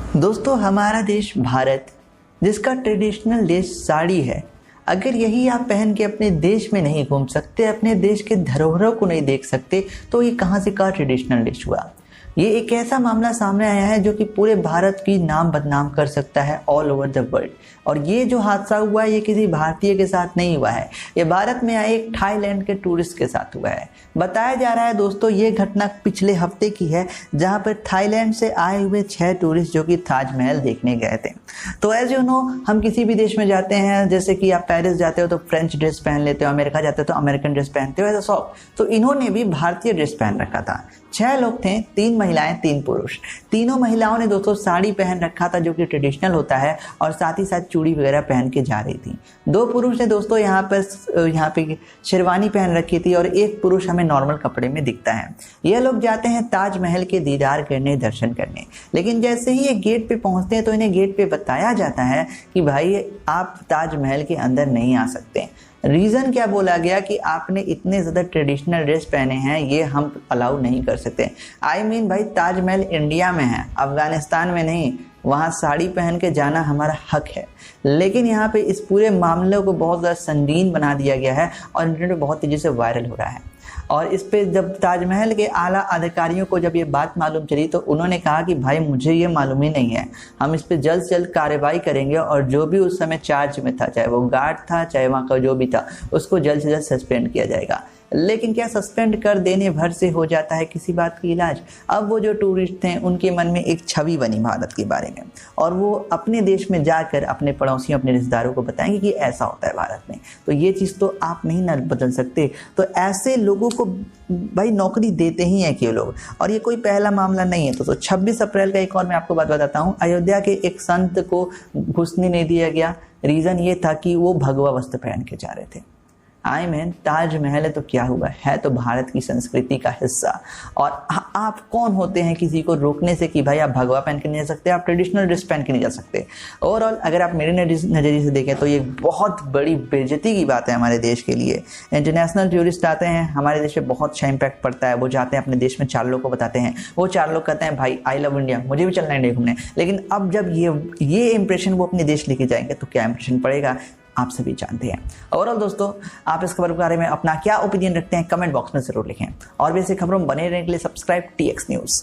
दोस्तों, हमारा देश भारत, जिसका ट्रेडिशनल ड्रेस साड़ी है, अगर यही आप पहन के अपने देश में नहीं घूम सकते, अपने देश के धरोहरों को नहीं देख सकते, तो ये कहाँ से का ट्रेडिशनल ड्रेस हुआ। ये एक ऐसा मामला सामने आया है जो कि पूरे भारत की नाम बदनाम कर सकता है ऑल ओवर द वर्ल्ड। और ये जो हादसा हुआ है ये किसी भारतीय के साथ नहीं हुआ है, ये भारत में आए एक थाईलैंड के टूरिस्ट के साथ हुआ है। बताया जा रहा है दोस्तों, ये घटना पिछले हफ्ते की है, जहां पर थाईलैंड से आए हुए 6 टूरिस्ट जो कि ताजमहल देखने गए थे। तो एज यू नो, हम किसी भी देश में जाते हैं, जैसे कि आप पेरिस जाते हो तो फ्रेंच ड्रेस पहन लेते हो, अमेरिका जाते हो तो अमेरिकन ड्रेस पहनते हो, ऐसा सब। तो इन्होंने भी भारतीय ड्रेस पहन रखा था। 6 लोग थे, 3 महिलाएं 3 पुरुष। तीनों महिलाओं ने दोस्तों साड़ी पहन रखा था जो कि ट्रेडिशनल होता है, और साथ ही साथ चूड़ी वगैरह पहन के जा रही थी। 2 पुरुष ने दोस्तों यहाँ पे शेरवानी पहन रखी थी, और एक पुरुष हमें नॉर्मल कपड़े में दिखता है। ये लोग जाते हैं ताजमहल के दीदार करने, दर्शन करने। लेकिन जैसे ही ये गेट पे पहुंचते हैं तो इन्हें गेट पे बताया जाता है कि भाई आप ताजमहल के अंदर नहीं आ सकते। रीज़न क्या बोला गया कि आपने इतने ज़्यादा ट्रेडिशनल ड्रेस पहने हैं, ये हम अलाउ नहीं कर सकते। आई मीन भाई, ताजमहल इंडिया में है, अफगानिस्तान में नहीं। वहाँ साड़ी पहन के जाना हमारा हक है। लेकिन यहाँ पे इस पूरे मामले को बहुत ज़्यादा संगीन बना दिया गया है और इंटरनेट पे बहुत तेज़ी से वायरल हो रहा है। और इस पे जब ताजमहल के आला अधिकारियों को जब ये बात मालूम चली तो उन्होंने कहा कि भाई मुझे ये मालूम ही नहीं है, हम इस पे जल्द से जल्द कार्रवाई करेंगे, और जो भी उस समय चार्ज में था, चाहे वो गार्ड था चाहे वहाँ का जो भी था, उसको जल्द से जल्द सस्पेंड किया जाएगा। लेकिन क्या सस्पेंड कर देने भर से हो जाता है किसी बात की इलाज? अब वो जो टूरिस्ट थे उनके मन में एक छवि बनी भारत के बारे में, और वो अपने देश में जाकर अपने पड़ोसियों, अपने रिश्तेदारों को बताएंगे कि ऐसा होता है भारत में। तो ये चीज़ तो आप नहीं ना बदल सकते। तो ऐसे लोगों को भाई नौकरी देते ही हैं कि लोग, और ये कोई पहला मामला नहीं है। तो 26 अप्रैल का एक और मैं आपको बात बताता हूँ। अयोध्या के एक संत को घुसने नहीं दिया गया। रीज़न ये था कि वो भगवा वस्त्र पहन के जा रहे थे। आई मीन, ताजमहल है तो क्या हुआ, है तो भारत की संस्कृति का हिस्सा। और आप कौन होते हैं किसी को रोकने से कि भाई आप भगवा पहन के नहीं जा सकते, आप ट्रेडिशनल ड्रेस पहन के नहीं जा सकते। ओवरऑल अगर आप मेरे नज़रिए से देखें तो ये बहुत बड़ी बेइज्जती की बात है हमारे देश के लिए। इंटरनेशनल टूरिस्ट आते हैं, हमारे देश पे बहुत अच्छा इंपैक्ट पड़ता है। वो जाते हैं अपने देश में, 4 लोग को बताते हैं, वो 4 लोग कहते हैं भाई आई लव इंडिया, मुझे भी चलना है इंडिया घूमने। लेकिन अब जब ये इंप्रेशन वो अपने देश लेके जाएंगे तो क्या इंप्रेशन पड़ेगा, आप सभी जानते हैं। ओवरऑल दोस्तों, आप इस खबर के बारे में अपना क्या ओपिनियन रखते हैं कमेंट बॉक्स में जरूर लिखें, और भी ऐसी खबरों में बने रहने के लिए सब्सक्राइब TX न्यूज़।